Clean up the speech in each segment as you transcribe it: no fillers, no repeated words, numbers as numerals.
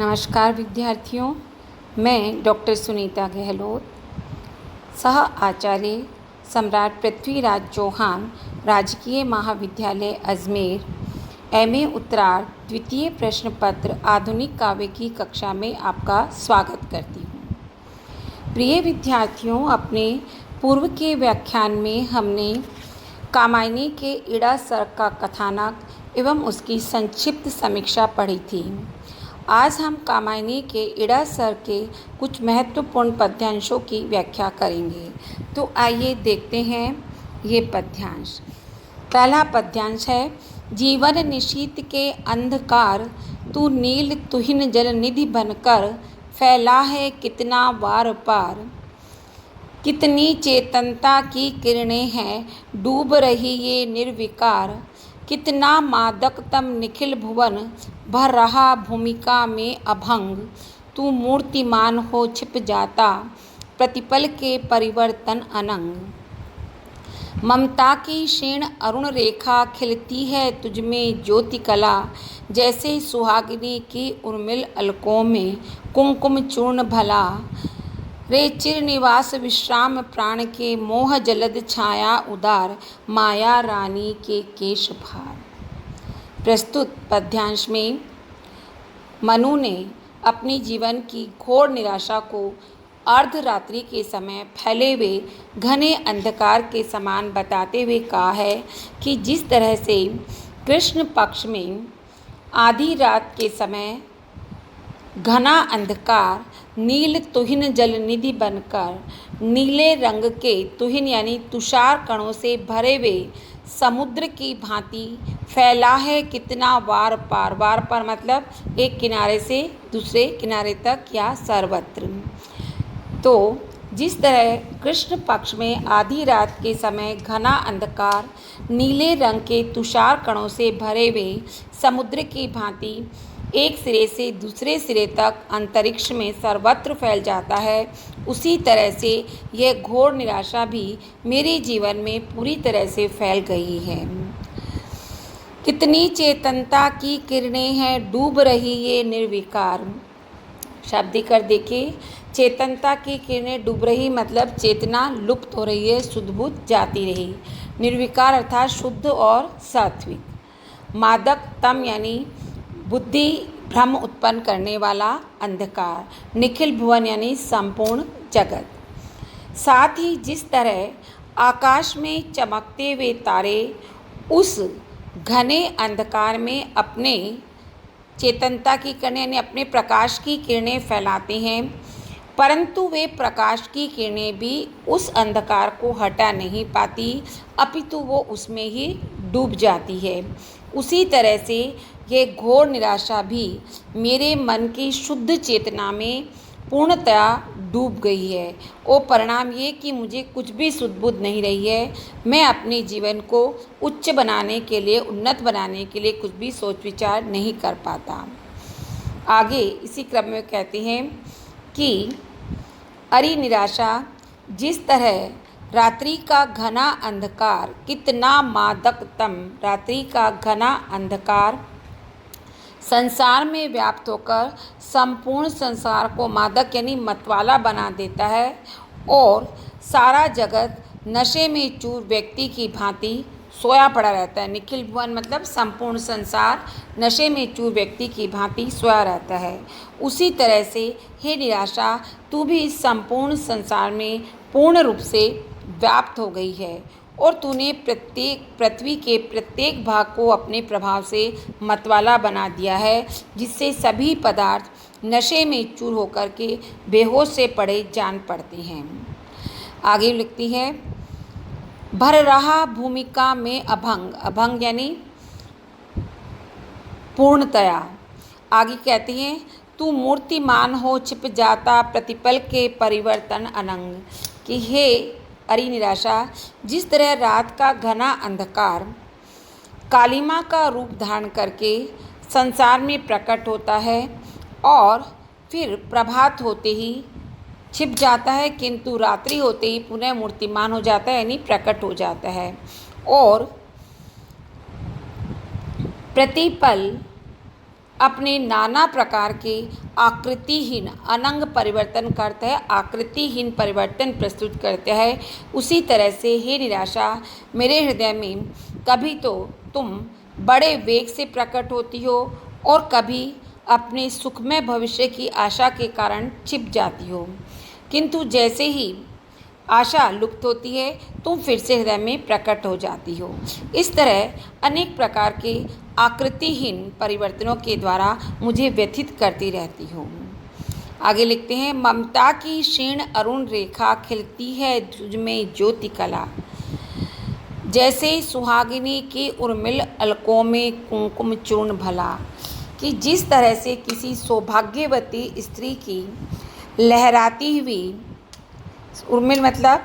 नमस्कार विद्यार्थियों, मैं डॉक्टर सुनीता गहलोत, सह आचार्य सम्राट पृथ्वीराज चौहान राजकीय महाविद्यालय अजमेर, एमए उत्तरार्ध द्वितीय प्रश्न पत्र आधुनिक काव्य की कक्षा में आपका स्वागत करती हूँ। प्रिय विद्यार्थियों, अपने पूर्व के व्याख्यान में हमने कामायनी के इड़ा सर का कथानक एवं उसकी संक्षिप्त समीक्षा पढ़ी थी। आज हम कामायनी के इड़ा सर के कुछ महत्वपूर्ण पद्यांशों की व्याख्या करेंगे। तो आइए देखते हैं ये पद्यांश। पहला पद्यांश है, जीवन निशीथ के अंधकार तू नील तुहिन जल निधि बनकर फैला है कितना वार पार। कितनी चेतनता की किरणें हैं डूब रही ये निर्विकार। कितना मादकतम निखिल भुवन भर रहा भूमिका में अभंग। तू मूर्तिमान हो छिप जाता प्रतिपल के परिवर्तन अनंग। ममता की क्षीण अरुण रेखा खिलती है तुझमें ज्योति कला। जैसे सुहागिनी की उर्मिल अलकों में कुमकुम चूर्ण भला। रे चिर निवास विश्राम प्राण के मोह जलद छाया उदार। माया रानी के केश भार। प्रस्तुत पद्यांश में मनु ने अपनी जीवन की घोर निराशा को अर्धरात्रि के समय फैले हुए घने अंधकार के समान बताते हुए कहा है कि जिस तरह से कृष्ण पक्ष में आधी रात के समय घना अंधकार नील तुहिन जल निधि बनकर नीले रंग के तुहिन यानी तुषार कणों से भरे हुए समुद्र की भांति फैला है कितना वार पार। वार पार मतलब एक किनारे से दूसरे किनारे तक या सर्वत्र। तो जिस तरह कृष्ण पक्ष में आधी रात के समय घना अंधकार नीले रंग के तुषार कणों से भरे हुए समुद्र की भांति एक सिरे से दूसरे सिरे तक अंतरिक्ष में सर्वत्र फैल जाता है, उसी तरह से यह घोर निराशा भी मेरे जीवन में पूरी तरह से फैल गई है। कितनी चेतनता की किरणें हैं डूब रही ये निर्विकार। शब्द कर देखिए, चेतनता की किरणें डूब रही मतलब चेतना लुप्त हो रही है, शुद्ध-बुद्ध जाती रही। निर्विकार अर्थात शुद्ध और सात्विक। मादक तम यानी बुद्धि भ्रम उत्पन्न करने वाला अंधकार। निखिल भुवन यानी संपूर्ण जगत। साथ ही जिस तरह आकाश में चमकते हुए तारे उस घने अंधकार में अपने चेतनता की किरणें यानी अपने प्रकाश की किरणें फैलाते हैं, परंतु वे प्रकाश की किरणें भी उस अंधकार को हटा नहीं पाती, अपितु वो उसमें ही डूब जाती है। उसी तरह से ये घोर निराशा भी मेरे मन की शुद्ध चेतना में पूर्णतया डूब गई है और परिणाम ये कि मुझे कुछ भी सुध-बुध नहीं रही है। मैं अपने जीवन को उच्च बनाने के लिए, उन्नत बनाने के लिए कुछ भी सोच विचार नहीं कर पाता। आगे इसी क्रम में कहते हैं कि अरि निराशा, जिस तरह रात्रि का घना अंधकार कितना मादकतम, रात्रि का घना अंधकार संसार में व्याप्त होकर संपूर्ण संसार को मादक यानी मतवाला बना देता है और सारा जगत नशे में चूर व्यक्ति की भांति सोया पड़ा रहता है। निखिल भुवन मतलब संपूर्ण संसार नशे में चूर व्यक्ति की भांति सोया रहता है। उसी तरह से हे निराशा, तू भी इस संपूर्ण संसार में पूर्ण रूप से व्याप्त हो गई है और तूने पृथ्वी के प्रत्येक भाग को अपने प्रभाव से मतवाला बना दिया है, जिससे सभी पदार्थ नशे में चूर होकर के बेहोश से पड़े जान पड़ते हैं। आगे लिखती है, भर रहा भूमिका में अभंग। अभंग यानी पूर्णतया। आगे कहती हैं, तू मूर्तिमान हो छिप जाता प्रतिपल के परिवर्तन अनंग। कि हे अरि निराशा, जिस तरह रात का घना अंधकार कालिमा का रूप धारण करके संसार में प्रकट होता है और फिर प्रभात होते ही छिप जाता है, किंतु रात्रि होते ही पुनः मूर्तिमान हो जाता है यानी प्रकट हो जाता है और प्रतिपल अपने नाना प्रकार के आकृतिहीन अनंग परिवर्तन करता है, आकृतिहीन परिवर्तन प्रस्तुत करता है, उसी तरह से हे निराशा, मेरे हृदय में कभी तो तुम बड़े वेग से प्रकट होती हो और कभी अपने सुखमय भविष्य की आशा के कारण छिप जाती हो, किंतु जैसे ही आशा लुप्त होती है तुम फिर से हृदय में प्रकट हो जाती हो। इस तरह अनेक प्रकार के आकृतिहीन परिवर्तनों के द्वारा मुझे व्यथित करती रहती हो। आगे लिखते हैं, ममता की क्षीण अरुण रेखा खिलती है तुझ में ज्योति कला, जैसे सुहागिनी की उर्मिल अलकों में कुंकुम चूर्ण भला। कि जिस तरह से किसी सौभाग्यवती स्त्री की लहराती हुई, उर्मिल मतलब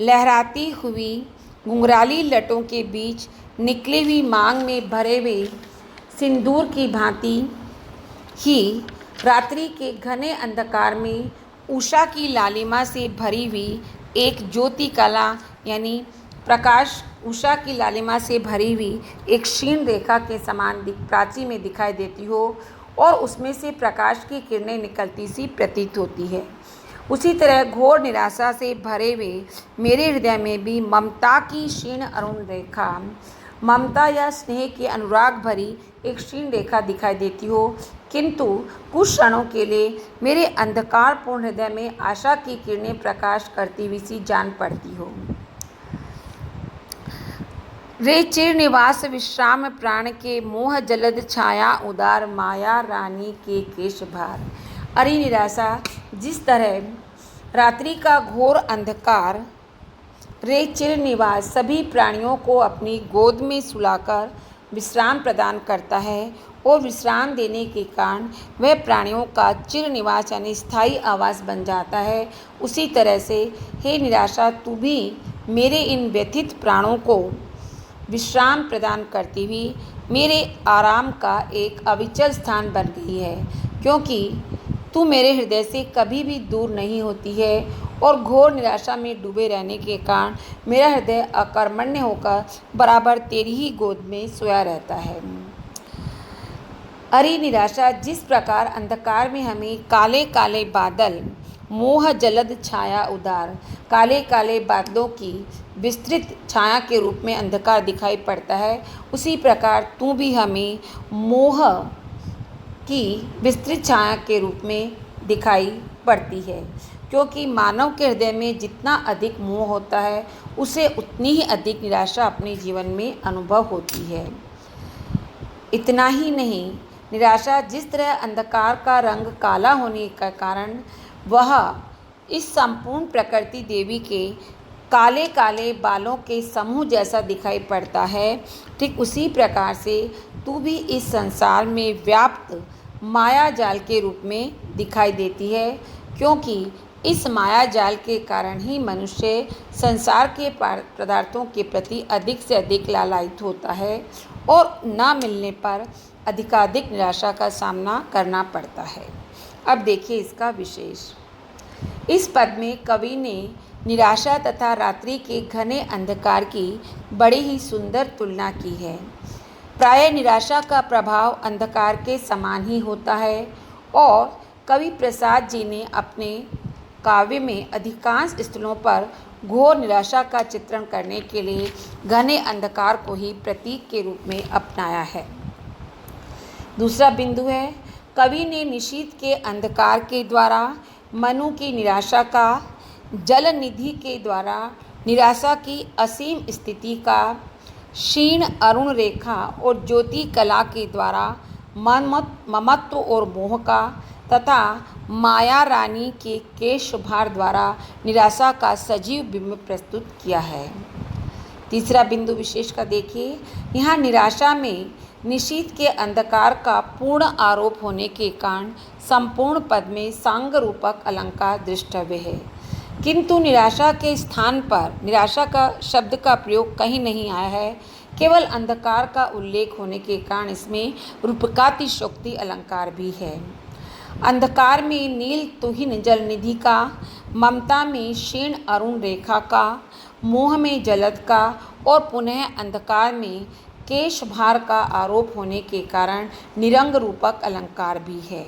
लहराती हुई घुंघराली लटों के बीच निकली हुई मांग में भरे हुए सिंदूर की भांति ही रात्रि के घने अंधकार में उषा की लालिमा से भरी हुई एक ज्योति कला यानी प्रकाश, उषा की लालिमा से भरी हुई एक क्षीण रेखा के समान प्राची में दिखाई देती हो और उसमें से प्रकाश की किरणें निकलती सी प्रतीत होती है। उसी तरह घोर निराशा से भरे हुए मेरे हृदय में भी ममता की क्षीण अरुण रेखा, ममता या स्नेह की अनुराग भरी एक क्षीण रेखा दिखाई देती हो, किंतु कुछ क्षणों के लिए मेरे अंधकारपूर्ण हृदय में आशा की किरणें प्रकाश करती हुई सी जान पड़ती हो। रे चिर निवास विश्राम प्राण के मोह जलद छाया उदार माया रानी के केश भार। अरे निराशा, जिस तरह रात्रि का घोर अंधकार रे चिर निवास सभी प्राणियों को अपनी गोद में सुलाकर विश्राम प्रदान करता है और विश्राम देने के कारण वह प्राणियों का चिर निवास यानी स्थायी आवास बन जाता है, उसी तरह से हे निराशा, तू भी मेरे इन व्यथित प्राणों को विश्राम प्रदान करती हुई मेरे आराम का एक अविचल स्थान बन गई है, क्योंकि तू मेरे हृदय से कभी भी दूर नहीं होती है और घोर निराशा में डूबे रहने के कारण मेरा हृदय अकर्मण्य होकर बराबर तेरी ही गोद में सोया रहता है। अरे निराशा, जिस प्रकार अंधकार में हमें काले काले बादल मोह जलद छाया उदार, काले काले बादलों की विस्तृत छाया के रूप में अंधकार दिखाई पड़ता है, उसी प्रकार तू भी हमें मोह की विस्तृत छाया के रूप में दिखाई पड़ती है, क्योंकि मानव के हृदय में जितना अधिक मोह होता है उसे उतनी ही अधिक निराशा अपने जीवन में अनुभव होती है। इतना ही नहीं, निराशा जिस तरह अंधकार का रंग काला होने का कारण वह इस संपूर्ण प्रकृति देवी के काले काले बालों के समूह जैसा दिखाई पड़ता है, ठीक उसी प्रकार से तू भी इस संसार में व्याप्त माया जाल के रूप में दिखाई देती है, क्योंकि इस माया जाल के कारण ही मनुष्य संसार के पदार्थों के प्रति अधिक से अधिक लालायित होता है और न मिलने पर अधिकाधिक निराशा का सामना करना पड़ता है। अब देखिए इसका विशेष। इस पद में कवि ने निराशा तथा रात्रि के घने अंधकार की बड़ी ही सुंदर तुलना की है। प्रायः निराशा का प्रभाव अंधकार के समान ही होता है और कवि प्रसाद जी ने अपने काव्य में अधिकांश स्थलों पर घोर निराशा का चित्रण करने के लिए घने अंधकार को ही प्रतीक के रूप में अपनाया है। दूसरा बिंदु है, कवि ने निशीथ के अंधकार के द्वारा मनु की निराशा का, जल निधि के द्वारा निराशा की असीम स्थिति का, क्षीण अरुण रेखा और ज्योति कला के द्वारा ममत्व और मोह का तथा माया रानी के केश भार द्वारा निराशा का सजीव बिंब प्रस्तुत किया है। तीसरा बिंदु विशेष का देखिए, यहाँ निराशा में निशीथ के अंधकार का पूर्ण आरोप होने के कारण संपूर्ण पद में सांग रूपक अलंकार दृष्टव्य है, किंतु निराशा के स्थान पर निराशा का शब्द का प्रयोग कहीं नहीं आया है, केवल अंधकार का उल्लेख होने के कारण इसमें रूपकातिशोक्ति अलंकार भी है। अंधकार में नील तुहिन जल निधि का, ममता में क्षीण अरुण रेखा का, मोह में जलद का और पुनः अंधकार में केश भार का आरोप होने के कारण निरंग रूपक अलंकार भी है।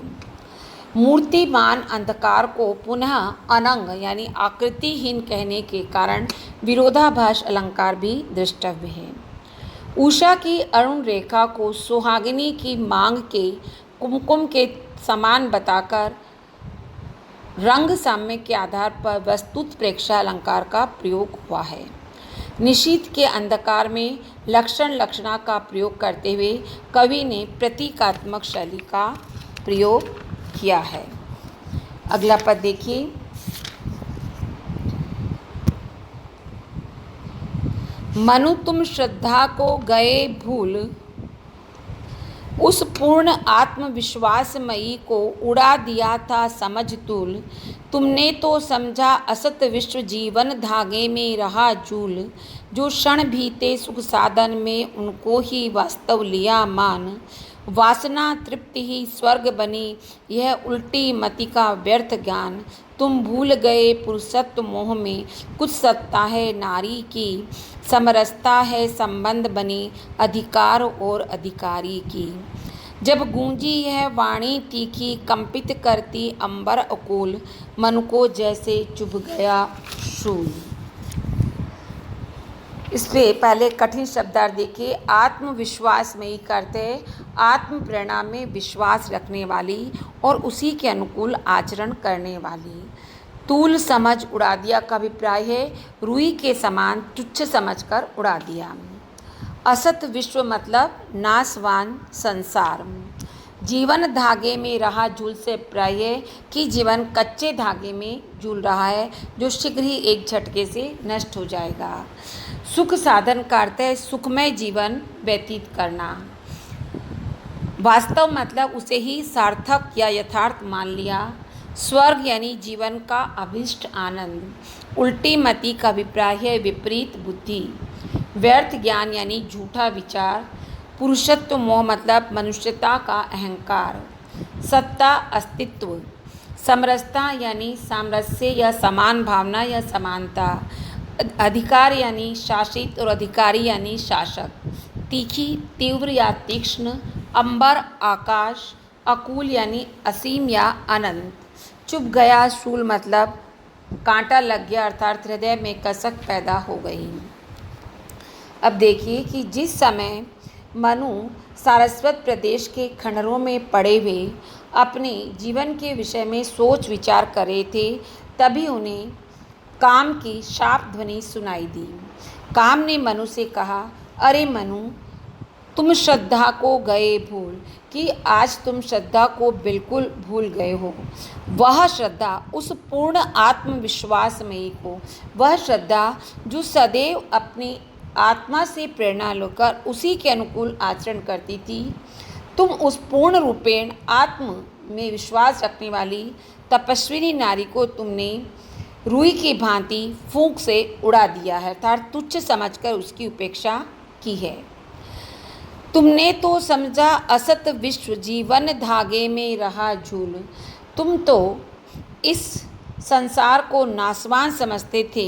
मूर्तिमान अंधकार को पुनः अनंग यानी आकृतिहीन कहने के कारण विरोधाभास अलंकार भी दृष्टव्य है। उषा की अरुण रेखा को सुहागिनी की मांग के कुमकुम के समान बताकर रंग साम्य के आधार पर वस्तुत प्रेक्षा अलंकार का प्रयोग हुआ है। निशीथ के अंधकार में लक्षण लक्षणा का प्रयोग करते हुए कवि ने प्रतीकात्मक शैली का प्रयोग किया है। अगला पद देखिए। मनु तुम श्रद्धा को गए भूल, उस पूर्ण आत्मविश्वासमयी को उड़ा दिया था समझ तूल। तुमने तो समझा असत विश्व जीवन धागे में रहा झूल। जो क्षण बीते सुख साधन में उनको ही वास्तव लिया मान। वासना तृप्ति ही स्वर्ग बनी यह उल्टी मति का व्यर्थ ज्ञान। तुम भूल गए पुरुषत्व मोह में कुछ सत्ता है नारी की। समरसता है संबंध बनी अधिकार और अधिकारी की। जब गूंजी यह वाणी तीखी कंपित करती अंबर अकुल। मन को जैसे चुभ गया शूल। इसलिए पहले कठिन शब्दार्थ देखिए। आत्मविश्वास में ही करते आत्म प्रेरणा में विश्वास रखने वाली और उसी के अनुकूल आचरण करने वाली। तूल समझ उड़ा दिया का अभिप्राय है रुई के समान तुच्छ समझकर उड़ा दिया। असत विश्व मतलब नाशवान संसार। जीवन धागे में रहा झूल से अभिप्राय है कि जीवन कच्चे धागे में झूल रहा है जो शीघ्र ही एक झटके से नष्ट हो जाएगा। सुख साधन का अर्थ है सुखमय जीवन व्यतीत करना। वास्तव मतलब उसे ही सार्थक या यथार्थ मान लिया। स्वर्ग यानी जीवन का अभिष्ट आनंद। उल्टी मति का अभिप्राय है विपरीत बुद्धि। व्यर्थ ज्ञान यानी झूठा विचार। पुरुषत्व मोह मतलब मनुष्यता का अहंकार। सत्ता अस्तित्व। समरसता यानी सामरस्य या समान भावना या समानता। अधिकार यानी शासित और अधिकारी यानी शासक। तीखी तीव्र या तीक्ष्ण। अंबर आकाश। अकूल यानी असीम या अनंत। चुभ गया शूल मतलब कांटा लग गया अर्थात हृदय में कसक पैदा हो गई। अब देखिए कि जिस समय मनु सारस्वत प्रदेश के खंडहरों में पड़े हुए अपने जीवन के विषय में सोच विचार कर रहे थे तभी उन्हें काम की शाप ध्वनि सुनाई दी। काम ने मनु से कहा, अरे मनु तुम श्रद्धा को गए भूल कि आज तुम श्रद्धा को बिल्कुल भूल गए हो। वह श्रद्धा उस पूर्ण आत्मविश्वासमयी को, वह श्रद्धा जो सदैव अपनी आत्मा से प्रेरणा लेकर उसी के अनुकूल आचरण करती थी। तुम उस पूर्ण रूपेण आत्म में विश्वास रखने वाली तपस्विनी नारी को तुमने रुई की भांति फूंक से उड़ा दिया है अर्थात तुच्छ समझकर उसकी उपेक्षा की है। तुमने तो समझा असत विश्व जीवन धागे में रहा झूल। तुम तो इस संसार को नाशवान समझते थे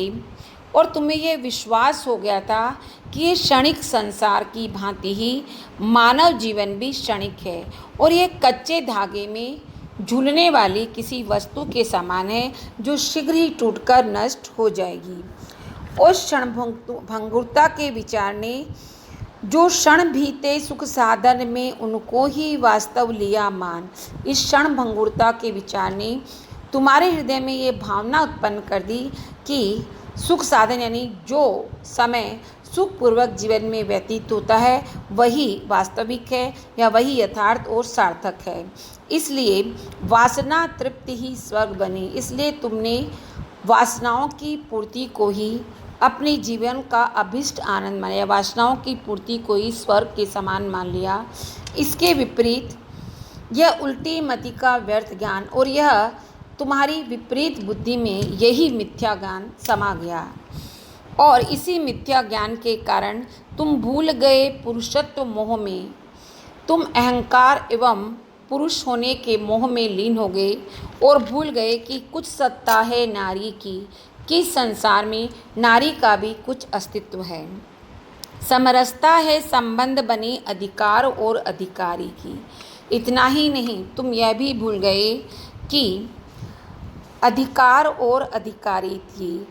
और तुम्हें यह विश्वास हो गया था कि ये क्षणिक संसार की भांति ही मानव जीवन भी क्षणिक है और ये कच्चे धागे में झूलने वाली किसी वस्तु के समान है जो शीघ्र ही टूटकर नष्ट हो जाएगी। उस क्षण भंगुरता के विचार ने जो क्षण बीते सुख साधन में उनको ही वास्तव लिया मान। इस क्षण भंगुरता के विचार ने तुम्हारे हृदय में ये भावना उत्पन्न कर दी कि सुख साधन यानी जो समय सुखपूर्वक जीवन में व्यतीत होता है वही वास्तविक है या वही यथार्थ और सार्थक है। इसलिए वासना तृप्ति ही स्वर्ग बनी। इसलिए तुमने वासनाओं की पूर्ति को ही अपने जीवन का अभिष्ट आनंद माना, वासनाओं की पूर्ति को ही स्वर्ग के समान मान लिया। इसके विपरीत यह उल्टी मति का व्यर्थ ज्ञान और यह तुम्हारी विपरीत बुद्धि में यही मिथ्या ज्ञान समा गया और इसी मिथ्या ज्ञान के कारण तुम भूल गए पुरुषत्व मोह में। तुम अहंकार एवं पुरुष होने के मोह में लीन हो गए और भूल गए कि कुछ सत्ता है नारी की, कि संसार में नारी का भी कुछ अस्तित्व है। समरसता है संबंध बनी अधिकार और अधिकारी की। इतना ही नहीं, तुम यह भी भूल गए कि अधिकार और अधिकारी थी।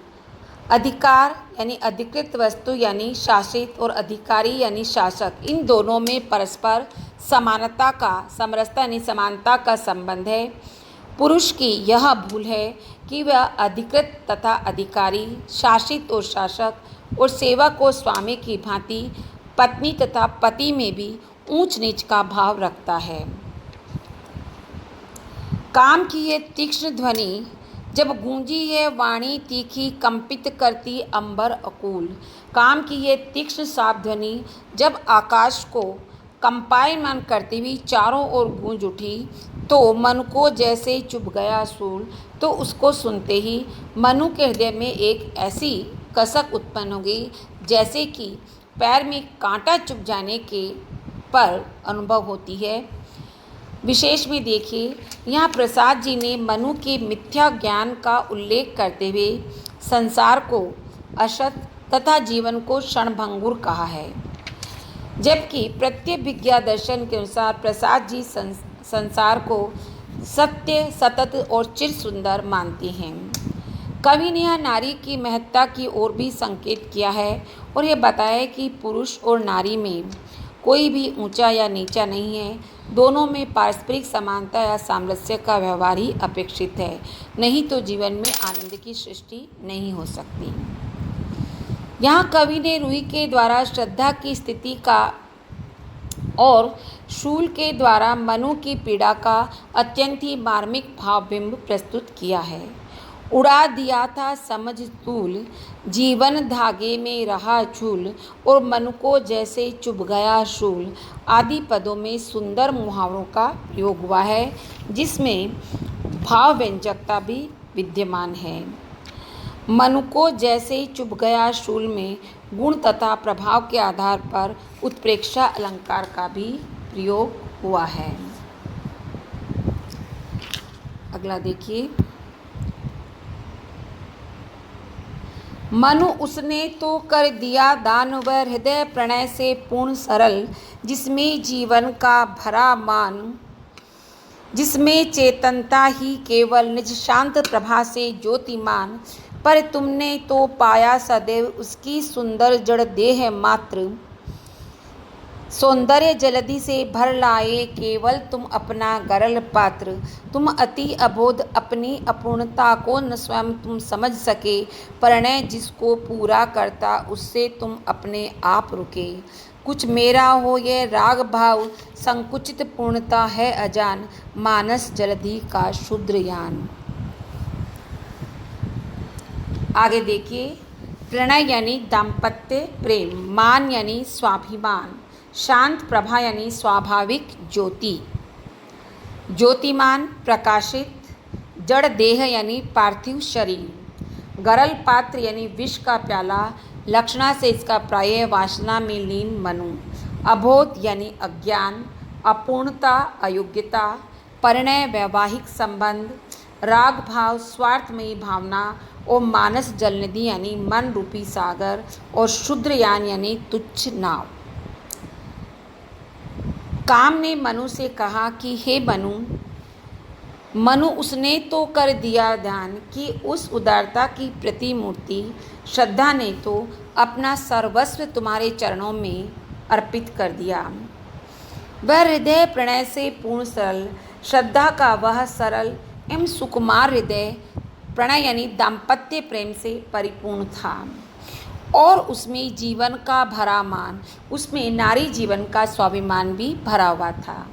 अधिकार यानी अधिकृत वस्तु यानी शासित और अधिकारी यानी शासक, इन दोनों में परस्पर समानता का, समरसता यानी समानता का संबंध है। पुरुष की यह भूल है कि वह अधिकृत तथा अधिकारी, शासित और शासक और सेवक और स्वामी की भांति पत्नी तथा पति में भी ऊंच नीच का भाव रखता है। काम की ये तीक्ष्ण ध्वनि जब गूंजी है वाणी तीखी, कंपित करती अंबर अकूल। काम की ये तीक्ष्ण साप ध्वनि जब आकाश को कंपायमान करती हुई चारों ओर गूंज उठी तो मनु को जैसे चुभ गया सूल। तो उसको सुनते ही मनु के हृदय में एक ऐसी कसक उत्पन्न हो गई जैसे कि पैर में कांटा चुभ जाने के पर अनुभव होती है। विशेष में देखिए, यहाँ प्रसाद जी ने मनु के मिथ्या ज्ञान का उल्लेख करते हुए संसार को असत तथा जीवन को क्षणभंगुर कहा है, जबकि प्रत्यभिज्ञा दर्शन के अनुसार प्रसाद जी संसार को सत्य, सतत और चिर सुंदर मानते हैं। कवि ने यहाँ नारी की महत्ता की ओर भी संकेत किया है और यह बताया कि पुरुष और नारी में कोई भी ऊंचा या नीचा नहीं है, दोनों में पारस्परिक समानता या सामरस्य का व्यवहार ही अपेक्षित है, नहीं तो जीवन में आनंद की सृष्टि नहीं हो सकती। यहाँ कवि ने रूई के द्वारा श्रद्धा की स्थिति का और शूल के द्वारा मनु की पीड़ा का अत्यंत ही मार्मिक भावबिंब प्रस्तुत किया है। उड़ा दिया था समझ तूल, जीवन धागे में रहा झूल, और मन को जैसे चुभ गया शूल आदि पदों में सुंदर मुहावरों का प्रयोग हुआ है, जिसमें भाव व्यंजकता भी विद्यमान है। मन को जैसे चुभ गया शूल में गुण तथा प्रभाव के आधार पर उत्प्रेक्षा अलंकार का भी प्रयोग हुआ है। अगला देखिए, मनु उसने तो कर दिया दान वह हृदय प्रणय से पूर्ण सरल, जिसमें जीवन का भरा मान, जिसमें चेतनता ही केवल निज शांत प्रभा से ज्योतिमान। पर तुमने तो पाया सदैव उसकी सुंदर जड़ देह मात्र, सौंदर्य जलधि से भर लाए केवल तुम अपना गरल पात्र। तुम अति अबोध अपनी अपूर्णता को न स्वयं तुम समझ सके, प्रणय जिसको पूरा करता उससे तुम अपने आप रुके। कुछ मेरा हो ये राग भाव संकुचित पूर्णता है अजान, मानस जलधि का शुद्र यान। आगे देखिए, प्रणय यानी दाम्पत्य प्रेम, मान यानी स्वाभिमान, शांत प्रभा यानी स्वाभाविक ज्योति, ज्योतिमान प्रकाशित, जड़ देह यानी पार्थिव शरीर, गरल पात्र यानी विष का प्याला, लक्षणा से इसका प्रायः वासना में लीन मनु, अबोध यानी अज्ञान, अपूर्णता अयोग्यता, परिणय वैवाहिक संबंध, राग भाव स्वार्थमयी भावना, और मानस जलनिधि यानी मन रूपी सागर, और शुद्रयान यानी तुच्छ नाव। काम ने मनु से कहा कि हे मनु, मनु उसने तो कर दिया दान कि उस उदारता की प्रतिमूर्ति श्रद्धा ने तो अपना सर्वस्व तुम्हारे चरणों में अर्पित कर दिया। वह हृदय प्रणय से पूर्ण सरल, श्रद्धा का वह सरल एवं सुकुमार हृदय प्रणय यानी दाम्पत्य प्रेम से परिपूर्ण था, और उसमें जीवन का भरा मान, उसमें नारी जीवन का स्वाभिमान भी भरा हुआ था,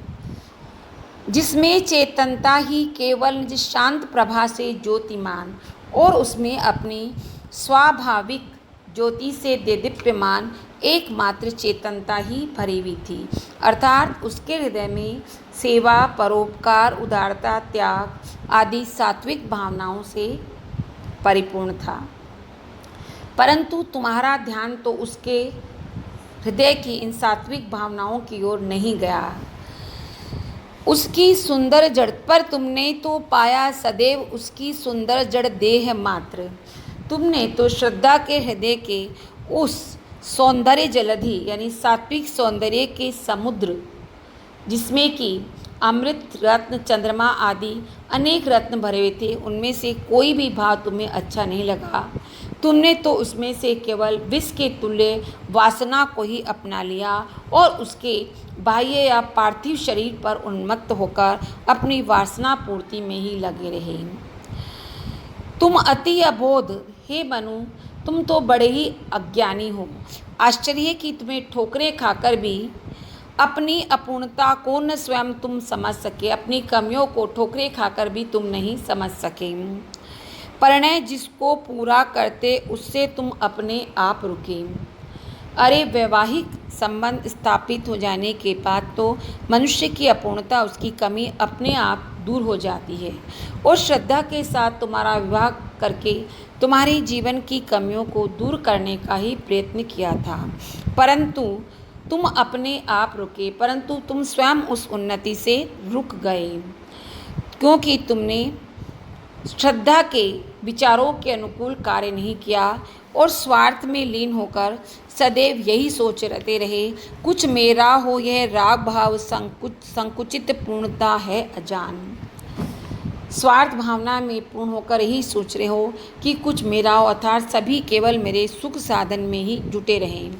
जिसमें चेतनता ही केवल निज शांत प्रभा से ज्योतिमान, और उसमें अपनी स्वाभाविक ज्योति से देदीप्यमान एकमात्र चेतनता ही भरी हुई थी, अर्थात उसके हृदय में सेवा, परोपकार, उदारता, त्याग आदि सात्विक भावनाओं से परिपूर्ण था। परंतु तुम्हारा ध्यान तो उसके हृदय की इन सात्विक भावनाओं की ओर नहीं गया। उसकी सुंदर जड़ पर तुमने तो पाया सदैव उसकी सुंदर जड़ देह मात्र। तुमने तो श्रद्धा के हृदय के उस सौंदर्य जलधि यानी सात्विक सौंदर्य के समुद्र, जिसमें कि अमृत, रत्न, चंद्रमा आदि अनेक रत्न भरे हुए थे, उनमें से कोई भी भाव तुम्हें अच्छा नहीं लगा। तुमने तो उसमें से केवल विष के तुल्य वासना को ही अपना लिया और उसके बाह्य या पार्थिव शरीर पर उन्मत्त होकर अपनी वासना पूर्ति में ही लगे रहे। तुम अति अबोध, हे मनु, तुम तो बड़े ही अज्ञानी हो। आश्चर्य है कि तुम्हें ठोकरें खाकर भी अपनी अपूर्णता को न स्वयं तुम समझ सके, अपनी कमियों को ठोकरें खाकर भी तुम नहीं समझ सके। परिणय जिसको पूरा करते उससे तुम अपने आप रुके। अरे, वैवाहिक संबंध स्थापित हो जाने के बाद तो मनुष्य की अपूर्णता, उसकी कमी अपने आप दूर हो जाती है और श्रद्धा के साथ तुम्हारा विवाह करके तुम्हारे जीवन की कमियों को दूर करने का ही प्रयत्न किया था, परंतु तुम अपने आप रुके, परंतु तुम स्वयं उस उन्नति से रुक गए, क्योंकि तुमने श्रद्धा के विचारों के अनुकूल कार्य नहीं किया और स्वार्थ में लीन होकर सदैव यही सोचते रहे, कुछ मेरा हो। यह राग भाव संकुचित पूर्णता है अजान। स्वार्थ भावना में पूर्ण होकर यही सोच रहे हो कि कुछ मेरा हो, अर्थात सभी केवल मेरे सुख साधन में ही जुटे रहें।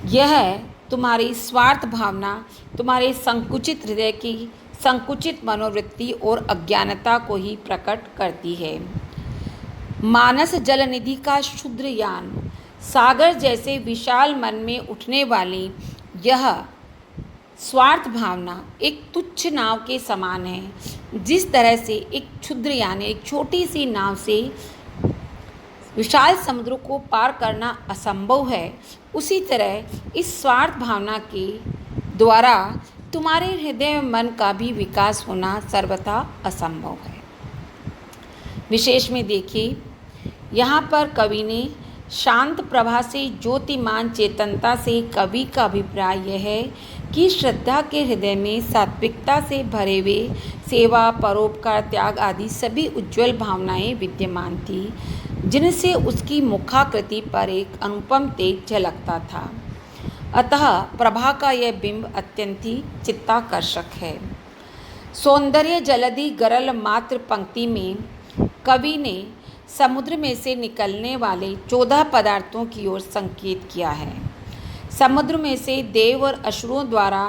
यह तुम्हारी स्वार्थ भावना तुम्हारे संकुचित हृदय की संकुचित मनोवृत्ति और अज्ञानता को ही प्रकट करती है। मानस जल निधि का क्षुद्र यान, सागर जैसे विशाल मन में उठने वाली यह स्वार्थ भावना एक तुच्छ नाव के समान है। जिस तरह से एक क्षुद्र यानी एक छोटी सी नाव से विशाल समुद्र को पार करना असंभव है, उसी तरह इस स्वार्थ भावना के द्वारा तुम्हारे हृदय मन का भी विकास होना सर्वथा असंभव है। विशेष में देखिए, यहाँ पर कवि ने शांत प्रभा से ज्योतिमान चेतनता से कवि का अभिप्राय यह है कि श्रद्धा के हृदय में सात्विकता से भरे हुए सेवा, परोपकार, त्याग आदि सभी उज्ज्वल भावनाएं विद्यमान थी, जिनसे उसकी मुखाकृति पर एक अनुपम तेज झलकता था। अतः प्रभा का यह बिंब अत्यंत ही चित्ताकर्षक है। सौंदर्य जलधि गरल मात्र पंक्ति में कवि ने समुद्र में से निकलने वाले 14 पदार्थों की ओर संकेत किया है। समुद्र में से देव और असुरों द्वारा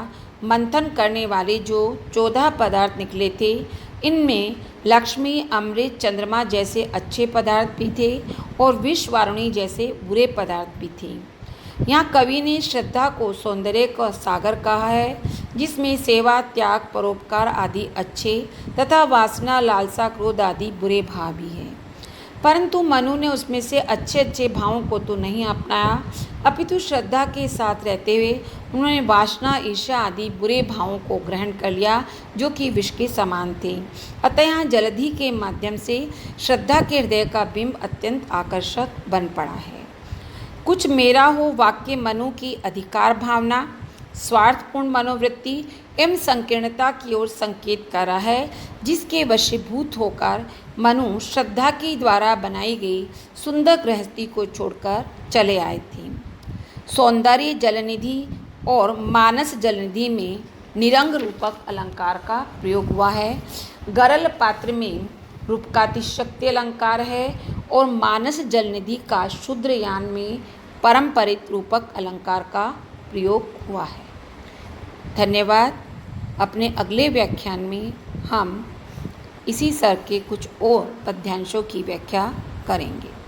मंथन करने वाले जो 14 पदार्थ निकले थे, इनमें लक्ष्मी, अमृत, चंद्रमा जैसे अच्छे पदार्थ भी थे और विष, वारुणी जैसे बुरे पदार्थ भी थे। यहाँ कवि ने श्रद्धा को सौंदर्य का सागर कहा है, जिसमें सेवा, त्याग, परोपकार आदि अच्छे तथा वासना, लालसा, क्रोध आदि बुरे भाव भी हैं। परंतु मनु ने उसमें से अच्छे अच्छे भावों को तो नहीं अपनाया, अपितु श्रद्धा के साथ रहते हुए उन्होंने वासना, ईर्ष्या आदि बुरे भावों को ग्रहण कर लिया, जो कि विष के समान थे। अतः यहाँ जलधि के माध्यम से श्रद्धा के हृदय का बिंब अत्यंत आकर्षक बन पड़ा है। कुछ मेरा हो वाक्य मनु की अधिकार भावना, स्वार्थपूर्ण मनोवृत्ति एवं संकीर्णता की ओर संकेत कर रहा है, जिसके वशीभूत होकर मनु श्रद्धा के द्वारा बनाई गई सुंदर गृहस्थी को छोड़कर चले आए थे। सौंदर्य जलनिधि और मानस जलनिधि में निरंग रूपक अलंकार का प्रयोग हुआ है। गरल पात्र में रूपकातिशक्ति अलंकार है और मानस जलनिधि का शूद्रयान में परम्परित रूपक अलंकार का प्रयोग हुआ है। धन्यवाद। अपने अगले व्याख्यान में हम इसी सर के कुछ और पद्यांशों की व्याख्या करेंगे।